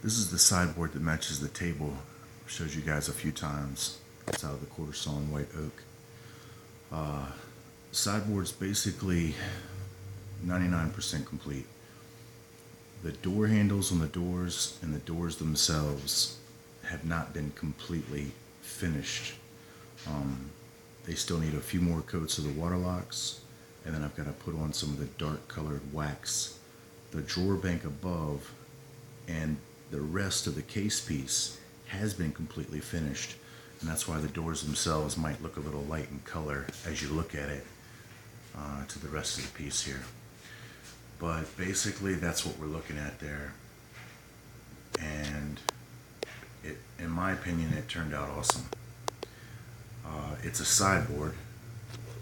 This is the sideboard that matches the table. I've showed you guys a few times. It's out of the quarter sawn white oak. Sideboard's basically 99% complete. The door handles on the doors and the doors themselves have not been completely finished. They still need a few more coats of the water locks, and then I've got to put on some of the dark colored wax. The drawer bank above and the rest of the case piece has been completely finished, and that's why the doors themselves might look a little light in color as you look at it to the rest of the piece here. But basically that's what we're looking at there, and in my opinion, it turned out awesome. It's a sideboard,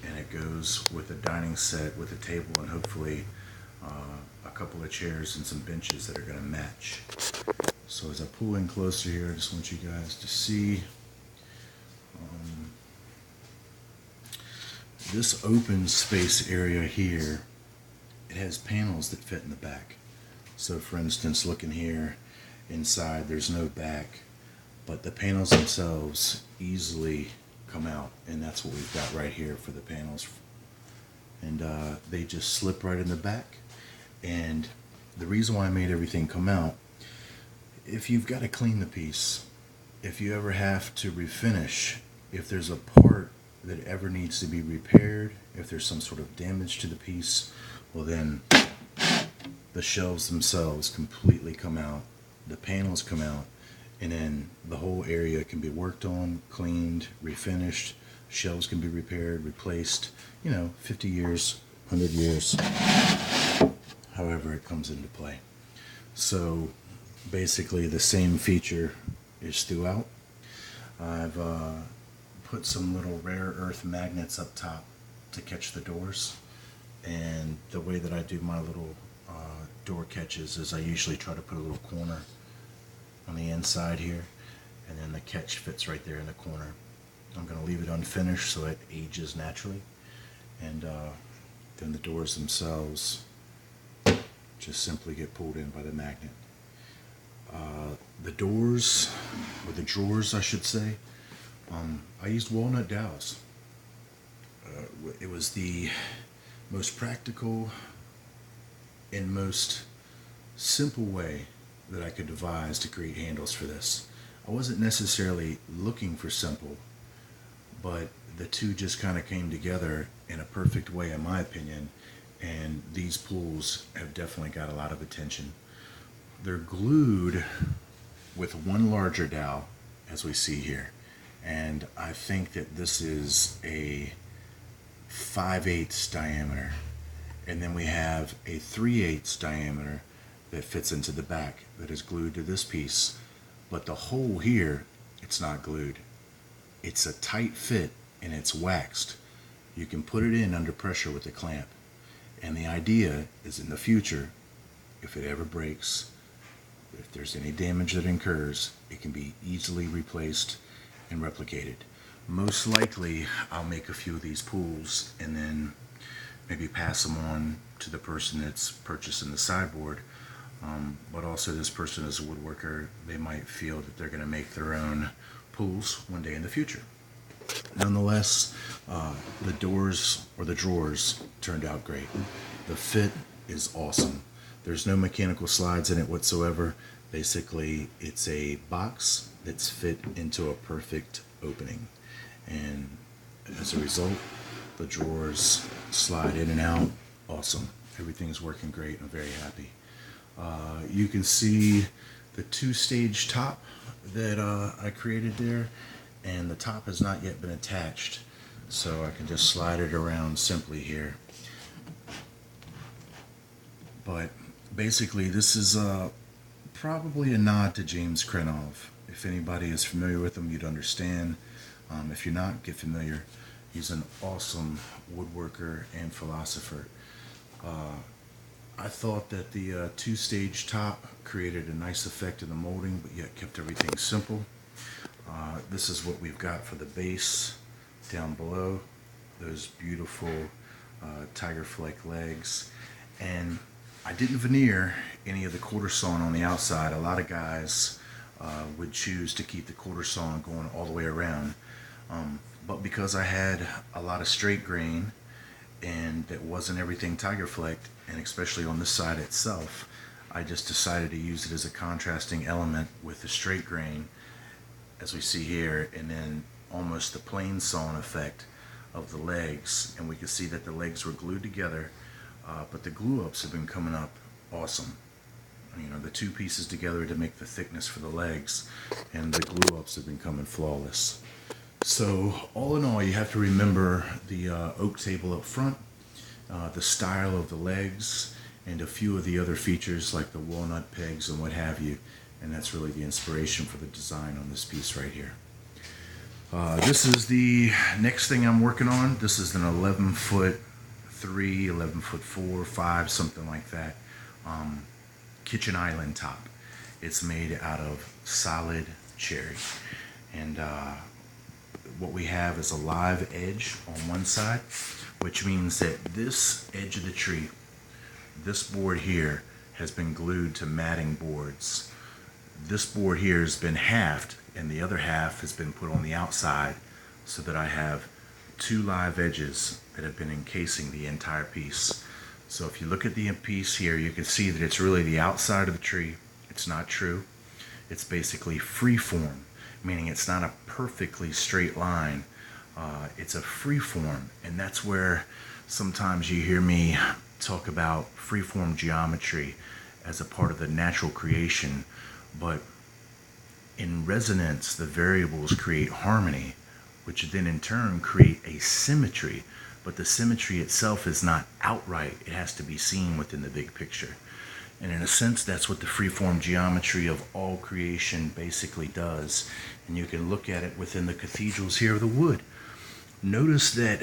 and it goes with a dining set with a table and hopefully a couple of chairs and some benches that are going to match. So as I pull in closer here, I just want you guys to see this open space area here. It has panels that fit in the back. So for instance, looking here inside, there's no back, but the panels themselves easily come out, and that's what we've got right here for the panels. And they just slip right in the back. And the reason why I made everything come out, if you've got to clean the piece, if you ever have to refinish, if there's a part that ever needs to be repaired, if there's some sort of damage to the piece, well then the shelves themselves completely come out, the panels come out, and then the whole area can be worked on, cleaned, refinished, shelves can be repaired, replaced, 50 years, 100 years, however it comes into play. So basically the same feature is throughout. I've put some little rare earth magnets up top to catch the doors, and the way that I do my little door catches is I usually try to put a little corner on the inside here, and then the catch fits right there in the corner. I'm going to leave it unfinished so it ages naturally, and then the doors themselves just simply get pulled in by the magnet. The doors, or the drawers I should say, I used walnut dowels. It was the most practical and most simple way that I could devise to create handles for this. I wasn't necessarily looking for simple, but the two just kind of came together in a perfect way in my opinion, and these pulls have definitely got a lot of attention. They're glued with one larger dowel, as we see here, and I think that this is a 5/8 diameter, and then we have a 3/8 diameter that fits into the back that is glued to this piece, but the hole here, it's not glued. It's a tight fit and it's waxed. You can put it in under pressure with a clamp, and the idea is in the future, if it ever breaks, if there's any damage that incurs, it can be easily replaced and replicated. Most likely I'll make a few of these pulls and then maybe pass them on to the person that's purchasing the sideboard, but also this person is a woodworker. They might feel that they're going to make their own pulls one day in the future. Nonetheless, the doors or the drawers turned out great. The fit is awesome. There's no mechanical slides in it whatsoever. Basically, it's a box that's fit into a perfect opening, and as a result, the drawers slide in and out. Awesome. Everything's working great. I'm very happy. You can see the two-stage top that I created there, and the top has not yet been attached, so I can just slide it around simply here. But basically this is probably a nod to James Krenov. If anybody is familiar with him, you'd understand. If you're not, get familiar. He's an awesome woodworker and philosopher. I thought that the two-stage top created a nice effect in the molding, but yet kept everything simple. This is what we've got for the base down below. Those beautiful tiger flake legs. And I didn't veneer any of the quarter sawn on the outside. A lot of guys would choose to keep the quarter sawn going all the way around. But because I had a lot of straight grain and it wasn't everything tiger flecked, and especially on this side itself, I just decided to use it as a contrasting element with the straight grain, as we see here, and then almost the plain sawn effect of the legs. And we can see that the legs were glued together, but the glue ups have been coming up awesome. You know, the two pieces together to make the thickness for the legs, and the glue ups have been coming flawless. So all in all, you have to remember the oak table up front, the style of the legs, and a few of the other features like the walnut pegs and what have you. And that's really the inspiration for the design on this piece right here. This is the next thing I'm working on. This is an 11'3", 11'4", 5", something like that. Kitchen island top. It's made out of solid cherry. And what we have is a live edge on one side, which means that this edge of the tree, this board here, has been glued to matting boards. This board here has been halved, and the other half has been put on the outside, so that I have two live edges that have been encasing the entire piece. So if you look at the piece here, you can see that it's really the outside of the tree. It's not true. It's basically free form, meaning it's not a perfectly straight line. It's a free form, and that's where sometimes you hear me talk about freeform geometry as a part of the natural creation. But in resonance, the variables create harmony, which then in turn create a symmetry. But the symmetry itself is not outright. It has to be seen within the big picture. And in a sense, that's what the freeform geometry of all creation basically does. And you can look at it within the cathedrals here of the wood. Notice that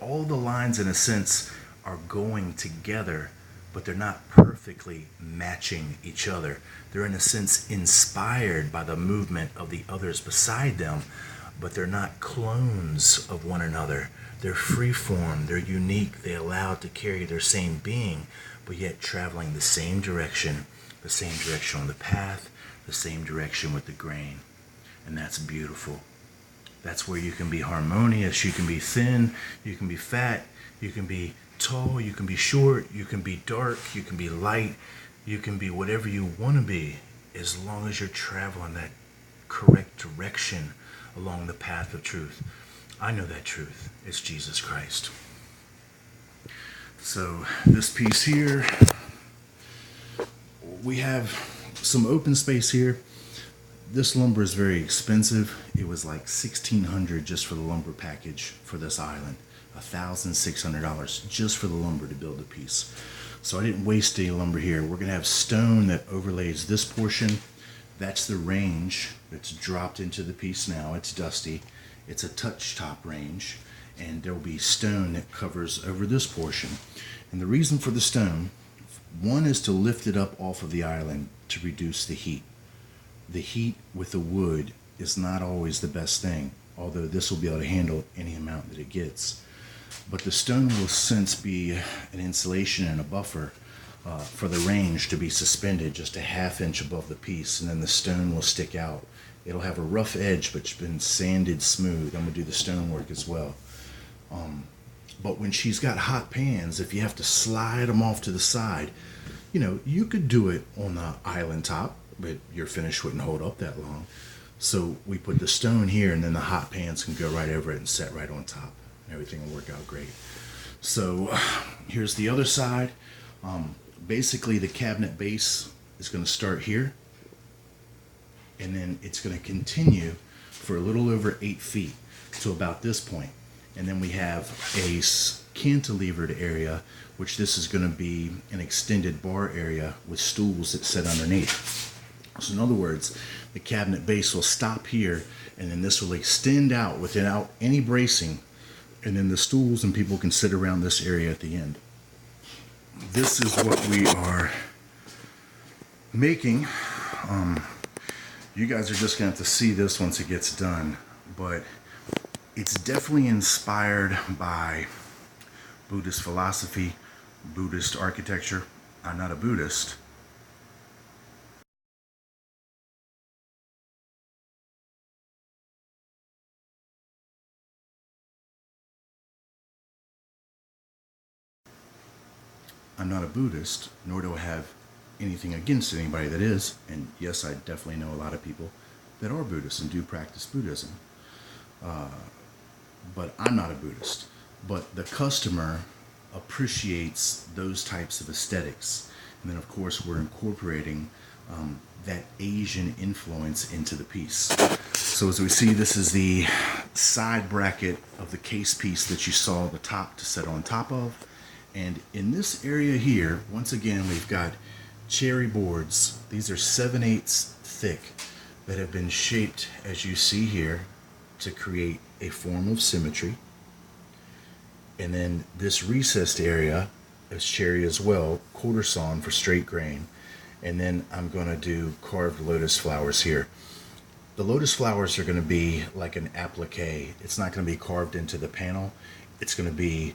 all the lines, in a sense, are going together, but they're not perfectly matching each other. They're, in a sense, inspired by the movement of the others beside them, but they're not clones of one another. They're freeform, they're unique, they allow to carry their same being, but yet traveling the same direction on the path, the same direction with the grain. And that's beautiful. That's where you can be harmonious, you can be thin, you can be fat, you can be tall, you can be short, you can be dark, you can be light, you can be whatever you want to be, as long as you're traveling that correct direction along the path of truth. I know that truth. It's Jesus Christ. So this piece here, we have some open space here. This lumber is very expensive. It was like $1,600 just for the lumber package for this island. $1,600 just for the lumber to build the piece. So I didn't waste any lumber here. We're going to have stone that overlays this portion. That's the range that's dropped into the piece now. It's dusty. It's a touch top range, and there will be stone that covers over this portion. And the reason for the stone, one, is to lift it up off of the island to reduce the heat. The heat with the wood is not always the best thing, although this will be able to handle any amount that it gets. But the stone will since be an insulation and a buffer for the range to be suspended just a ½ inch above the piece, and then the stone will stick out. It'll have a rough edge, but it's been sanded smooth. I'm going to do the stone work as well. But when she's got hot pans, if you have to slide them off to the side, you know, you could do it on the island top, but your finish wouldn't hold up that long. So we put the stone here, and then the hot pans can go right over it and set right on top. Everything will work out great. So here's the other side. Basically, the cabinet base is going to start here, and then it's going to continue for a little over 8 feet to about this point. And then we have a cantilevered area, which this is going to be an extended bar area with stools that sit underneath. So in other words, the cabinet base will stop here, and then this will extend out without any bracing, and then the stools and people can sit around this area at the end. This is what we are making. You guys are just going to have to see this once it gets done, but it's definitely inspired by Buddhist philosophy, Buddhist architecture. I'm not a Buddhist. I'm not a Buddhist, nor do I have anything against anybody that is. And yes, I definitely know a lot of people that are Buddhists and do practice Buddhism. But I'm not a Buddhist. But the customer appreciates those types of aesthetics. And then, of course, we're incorporating that Asian influence into the piece. So as we see, this is the side bracket of the case piece that you saw the top to set on top of. And in this area here, once again, we've got cherry boards. These are 7/8 thick that have been shaped, as you see here, to create a form of symmetry. And then this recessed area is cherry as well, quarter sawn for straight grain. And then I'm going to do carved lotus flowers here. The lotus flowers are going to be like an applique. It's not going to be carved into the panel. It's going to be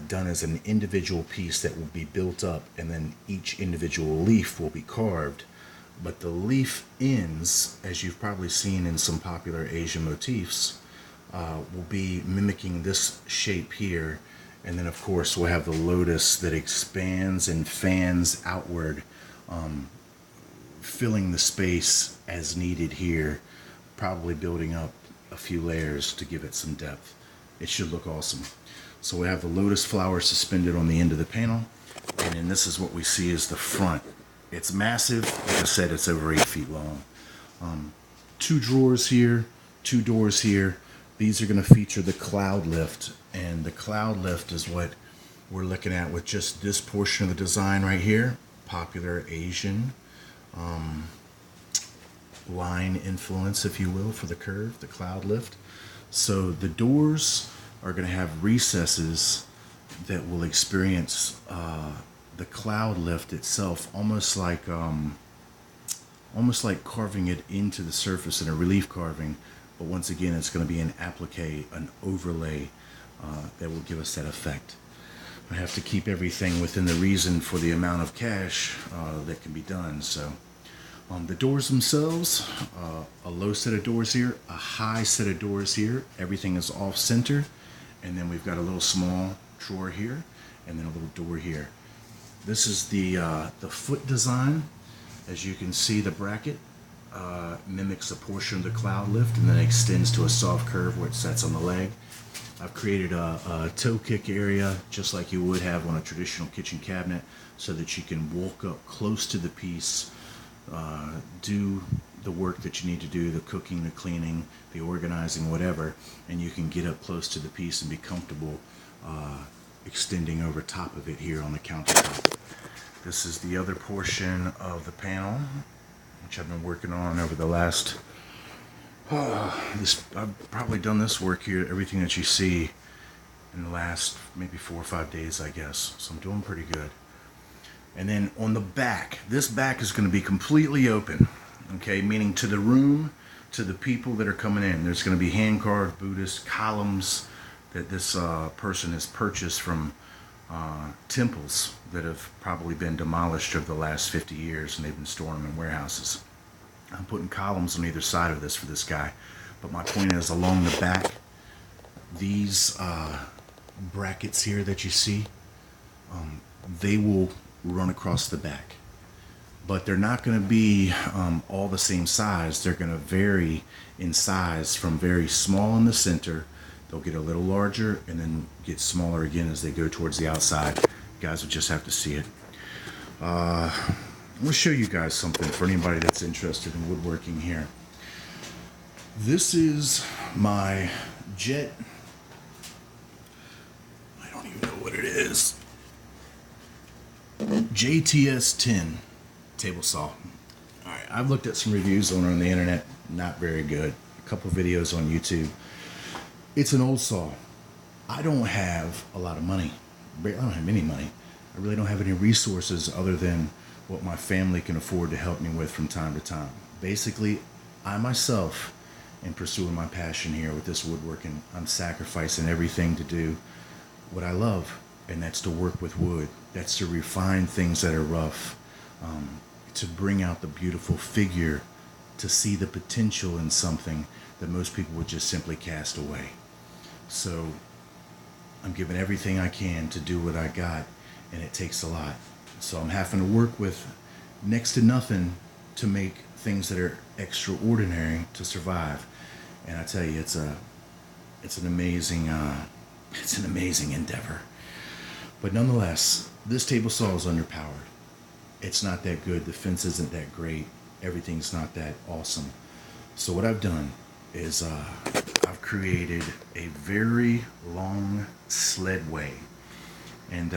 done as an individual piece that will be built up, and then each individual leaf will be carved. But the leaf ends, as you've probably seen in some popular Asian motifs, will be mimicking this shape here. And then of course we'll have the lotus that expands and fans outward, filling the space as needed here, probably building up a few layers to give it some depth. It should look awesome. So we have the lotus flower suspended on the end of the panel, and then this is what we see as the front. It's massive. Like I said, it's over 8 feet long. 2 drawers here, 2 doors here. These are going to feature the cloud lift, and the cloud lift is what we're looking at with just this portion of the design right here. Popular Asian line influence, if you will, for the curve, the cloud lift. So the doors are going to have recesses that will experience the cloud lift itself, almost like carving it into the surface in a relief carving. But once again, it's going to be an applique, an overlay that will give us that effect. I have to keep everything within the reason for the amount of cash that can be done. So the doors themselves, a low set of doors here, a high set of doors here. Everything is off center. And then we've got a little small drawer here, and then a little door here. This is the foot design. As you can see, the bracket mimics a portion of the cloud lift and then extends to a soft curve where it sets on the leg. I've created a toe kick area just like you would have on a traditional kitchen cabinet, so that you can walk up close to the piece, do the work that you need to do, the cooking, the cleaning, the organizing, whatever, and you can get up close to the piece and be comfortable extending over top of it here on the countertop. This is the other portion of the panel, which I've been working on over the last, I've probably done this work here, everything that you see, in the last maybe 4 or 5 days, I guess. So I'm doing pretty good. And then on the back, this back is going to be completely open, okay, meaning to the room, to the people that are coming in. There's going to be hand-carved Buddhist columns that this person has purchased from temples that have probably been demolished over the last 50 years, and they've been storing them in warehouses. I'm putting columns on either side of this for this guy. But my point is, along the back, these brackets here that you see, they will run across the back. But they're not going to be all the same size. They're going to vary in size from very small in the center. They'll get a little larger and then get smaller again as they go towards the outside. You guys will just have to see it. I'm going to show you guys something for anybody that's interested in woodworking here. This is my Jet. I don't even know what it is. JTS 10 table saw. Alright, I've looked at some reviews on the internet, not very good. A couple videos on YouTube. It's an old saw. I don't have a lot of money. I don't have any money. I really don't have any resources other than what my family can afford to help me with from time to time. Basically, I myself am pursuing my passion here with this woodworking. I'm sacrificing everything to do what I love, and that's to work with wood. That's to refine things that are rough, to bring out the beautiful figure, to see the potential in something that most people would just simply cast away. So I'm giving everything I can to do what I got, and it takes a lot. So I'm having to work with next to nothing to make things that are extraordinary to survive. And I tell you, it's an amazing endeavor. But nonetheless, this table saw is underpowered. It's not that good. The fence isn't that great. Everything's not that awesome. So what I've done is I've created a very long sledway. And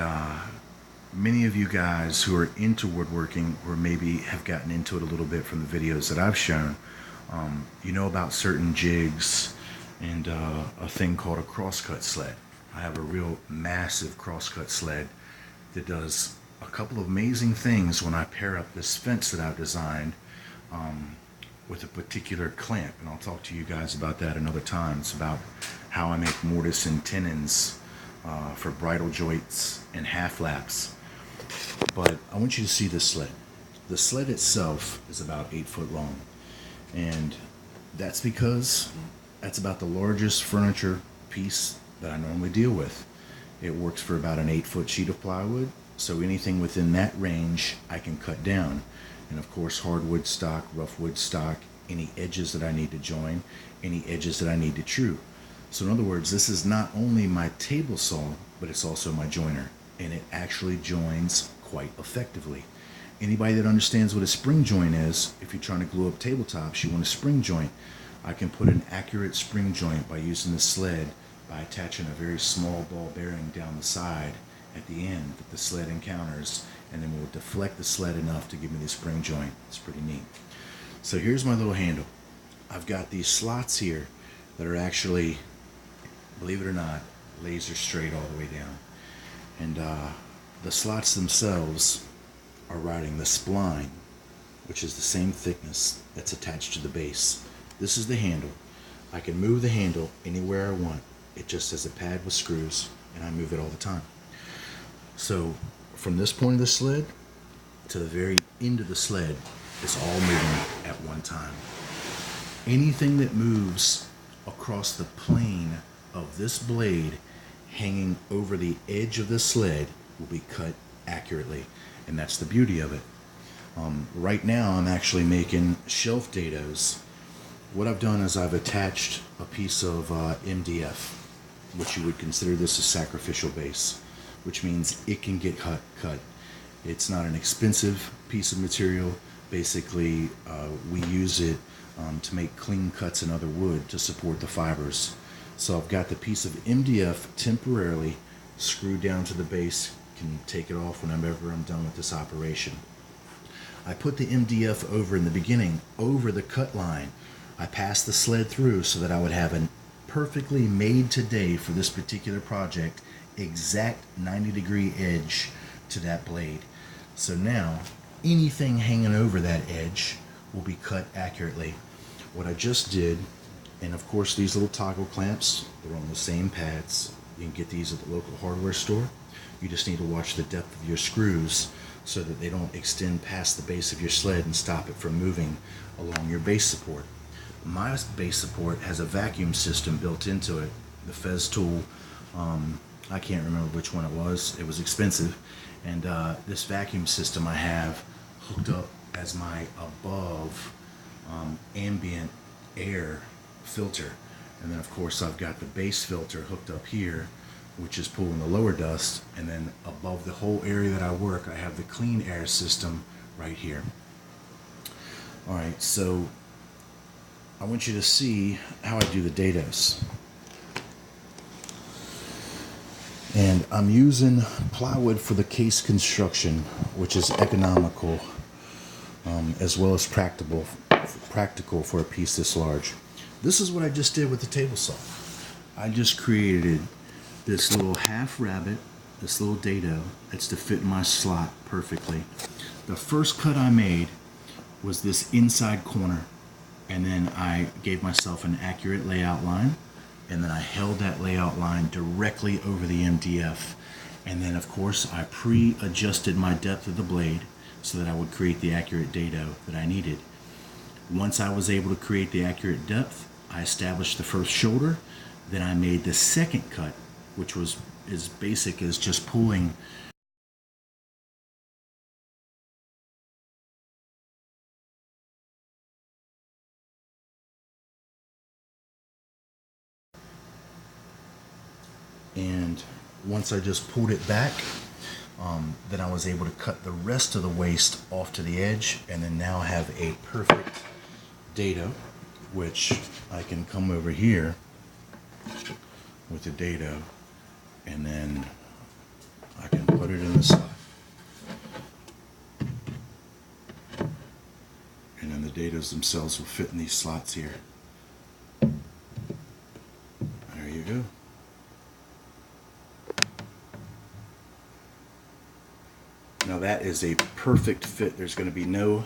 many of you guys who are into woodworking, or maybe have gotten into it a little bit from the videos that I've shown, you know about certain jigs and a thing called a crosscut sled. I have a real massive crosscut sled that does a couple of amazing things when I pair up this fence that I've designed with a particular clamp. And I'll talk to you guys about that another time. It's about how I make mortise and tenons for bridle joints and half laps. But I want you to see this sled. The sled itself is about 8 foot long. And that's because that's about the largest furniture piece that I normally deal with. It works for about an 8-foot sheet of plywood, so anything within that range I can cut down. And of course, hardwood stock, rough wood stock, any edges that I need to join, any edges that I need to true. So in other words, this is not only my table saw, but it's also my joiner, and it actually joins quite effectively. Anybody that understands what a spring joint is, if you're trying to glue up tabletops, you want a spring joint. I can put an accurate spring joint by using the sled, by attaching a very small ball bearing down the side at the end that the sled encounters, and then we'll deflect the sled enough to give me the spring joint. It's pretty neat. So here's my little handle. I've got these slots here that are actually, believe it or not, laser straight all the way down. And the slots themselves are routing the spline, which is the same thickness that's attached to the base. This is the handle. I can move the handle anywhere I want. It just has a pad with screws, and I move it all the time. So from this point of the sled to the very end of the sled, it's all moving at one time. Anything that moves across the plane of this blade hanging over the edge of the sled will be cut accurately, and that's the beauty of it. Right now I'm actually making shelf dados. What I've done is I've attached a piece of MDF, which you would consider this a sacrificial base, which means it can get cut. It's not an expensive piece of material. Basically, we use it to make clean cuts in other wood to support the fibers. So I've got the piece of MDF temporarily screwed down to the base. Can take it off whenever I'm done with this operation. I put the MDF over in the beginning, over the cut line. I passed the sled through so that I would have a perfectly made today for this particular project, exact 90-degree edge to that blade. So now anything hanging over that edge will be cut accurately. What I just did, and of course these little toggle clamps, they're on the same pads. You can get these at the local hardware store. You just need to watch the depth of your screws so that they don't extend past the base of your sled and stop it from moving along your base support. My base support has a vacuum system built into it. The Fez tool, I can't remember which one it was. It was expensive. And this vacuum system I have hooked up as my above ambient air filter. And then of course I've got the base filter hooked up here, which is pulling the lower dust. And then above the whole area that I work, I have the clean air system right here. All right, so I want you to see how I do the dados. And I'm using plywood for the case construction, which is economical as well as practical for a piece this large. This is what I just did with the table saw. I just created this little half rabbet, this little dado that's to fit in my slot perfectly. The first cut I made was this inside corner, and then I gave myself an accurate layout line, and then I held that layout line directly over the MDF, And then of course I pre-adjusted my depth of the blade so that I would create the accurate dado that I needed. Once I was able to create the accurate depth, I established the first shoulder. Then I made the second cut, which was as basic as just pulling and once I just pulled it back, then I was able to cut the rest of the waist off to the edge, and then now have a perfect dado, which I can come over here with the dado, and then I can put it in the slot, and then the dados themselves will fit in these slots here. There you go. Now that is a perfect fit. There's going to be no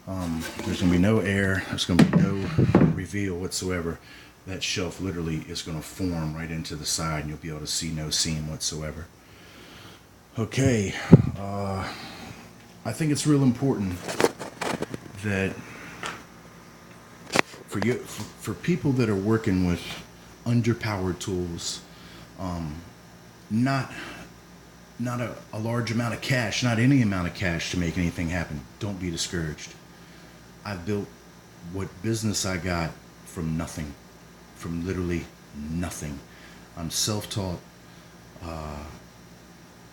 air. There's going to be no reveal whatsoever. That shelf literally is going to form right into the side, and you'll be able to see no seam whatsoever. Okay, I think it's real important that for people that are working with underpowered tools, not a large amount of cash, not any amount of cash to make anything happen. Don't be discouraged. I've built what business I got from nothing, from literally nothing. I'm self-taught.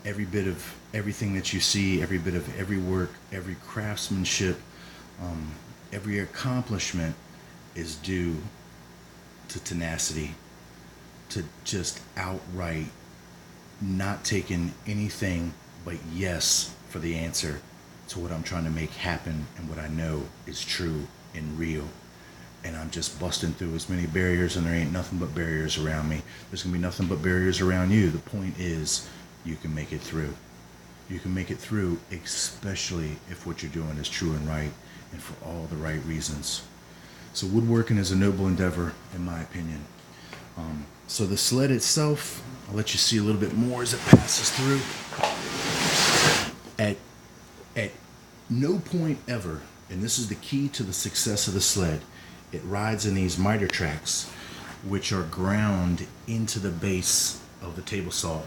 Every bit of everything that you see, every bit of every work, every craftsmanship, every accomplishment is due to tenacity, to just outright not taking anything but yes for the answer to what I'm trying to make happen and what I know is true and real. And I'm just busting through as many barriers, and there ain't nothing but barriers around me. There's gonna be nothing but barriers around you. The point is, you can make it through. You can make it through, especially if what you're doing is true and right, and for all the right reasons. So woodworking is a noble endeavor, in my opinion. So the sled itself, I'll let you see a little bit more as it passes through. At no point ever, and this is the key to the success of the sled, it rides in these miter tracks, which are ground into the base of the table saw.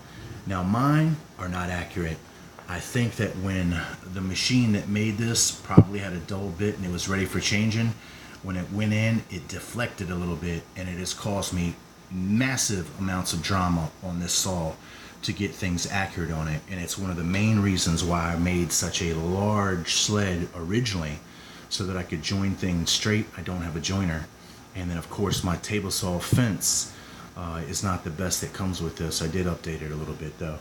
Now mine are not accurate. I think that when the machine that made this probably had a dull bit and it was ready for changing, when it went in, it deflected a little bit, and it has caused me massive amounts of drama on this saw to get things accurate on it. And it's one of the main reasons why I made such a large sled originally, so that I could join things straight. I don't have a joiner. And then of course my table saw fence is not the best that comes with this. I did update it a little bit though.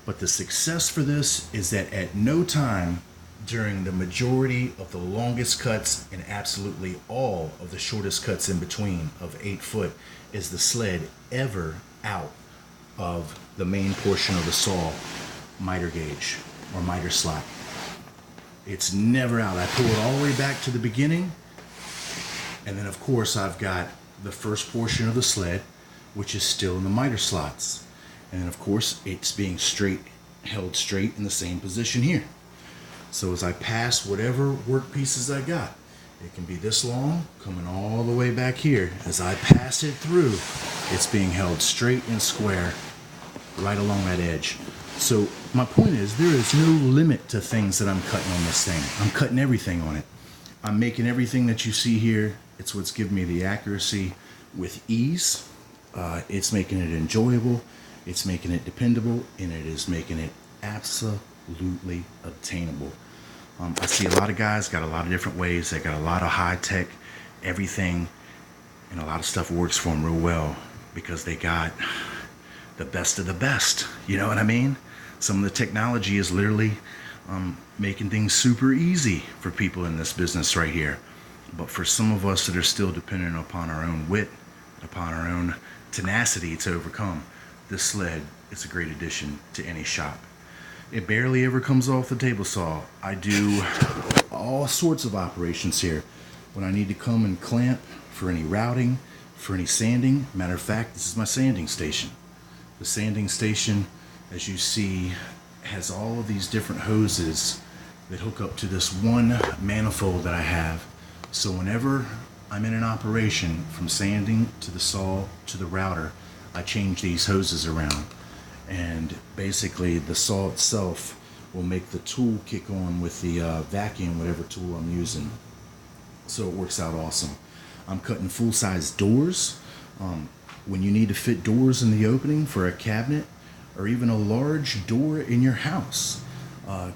But the success for this is that at no time during the majority of the longest cuts and absolutely all of the shortest cuts in between of 8 foot is the sled ever out of the main portion of the saw miter gauge or miter slot. It's never out. I pull it all the way back to the beginning, and then of course I've got the first portion of the sled, which is still in the miter slots, and then of course it's being held straight in the same position here. So as I pass whatever work pieces I got, it can be this long, coming all the way back here. As I pass it through, it's being held straight and square right along that edge. So my point is, there is no limit to things that I'm cutting on this thing. I'm cutting everything on it. I'm making everything that you see here. It's what's giving me the accuracy with ease. It's making it enjoyable. It's making it dependable, and it is making it absolutely obtainable. I see a lot of guys got a lot of different ways. They got a lot of high tech, everything, and a lot of stuff works for them real well because they got the best of the best. You know what I mean? Some of the technology is literally making things super easy for people in this business right here. But for some of us that are still dependent upon our own wit, upon our own tenacity to overcome, this sled is a great addition to any shop. It barely ever comes off the table saw. I do all sorts of operations here. When I need to come and clamp for any routing, for any sanding. Matter of fact, this is my sanding station. The sanding station as you see, has all of these different hoses that hook up to this one manifold that I have. So whenever I'm in an operation, from sanding to the saw to the router, I change these hoses around. And basically the saw itself will make the tool kick on with the vacuum, whatever tool I'm using. So it works out awesome. I'm cutting full-size doors. When you need to fit doors in the opening for a cabinet or even a large door in your house,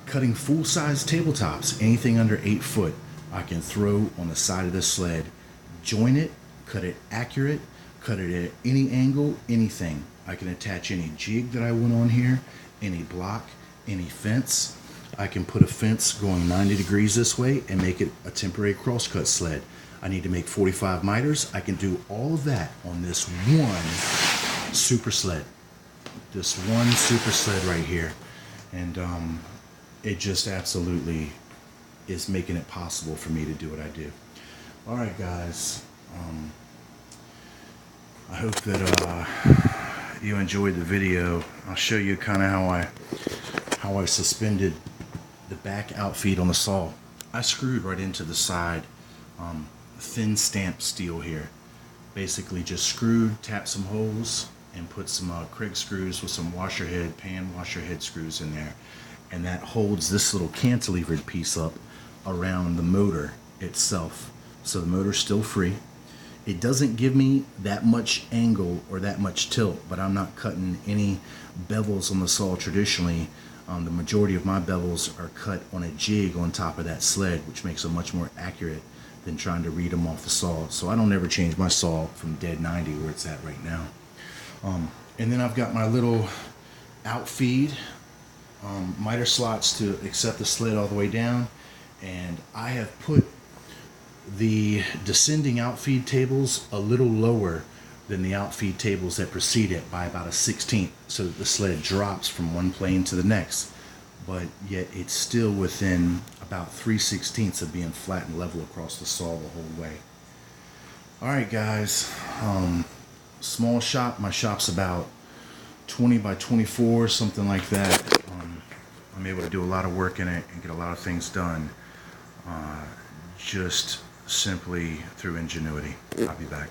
cutting full-size tabletops, anything under 8 foot, I can throw on the side of the sled, join it, cut it accurate, cut it at any angle, anything. I can attach any jig that I want on here, any block, any fence. I can put a fence going 90 degrees this way and make it a temporary crosscut sled. I need to make 45 miters. I can do all of that on this one super sled. This one super sled right here. And it just absolutely is making it possible for me to do what I do. All right, guys. I hope that you enjoyed the video. I'll show you kind of how I suspended the back outfeed on the saw. I screwed right into the side, thin stamped steel here. Basically just screwed, tapped some holes, and put some Kreg screws with some washer head, pan washer head screws in there. And that holds this little cantilevered piece up around the motor itself. So the motor's still free. It doesn't give me that much angle or that much tilt, but I'm not cutting any bevels on the saw traditionally. The majority of my bevels are cut on a jig on top of that sled, which makes them much more accurate than trying to read them off the saw. So I don't ever change my saw from dead 90 where it's at right now. And then I've got my little outfeed miter slots to accept the sled all the way down. And I have put the descending outfeed tables a little lower than the outfeed tables that precede it by about a 1/16, so that the sled drops from one plane to the next, but yet it's still within about 3/16 of being flat and level across the saw the whole way. All right, guys, small shop. My shop's about 20 by 24, something like that. I'm able to do a lot of work in it and get a lot of things done, just simply through ingenuity. I'll be back.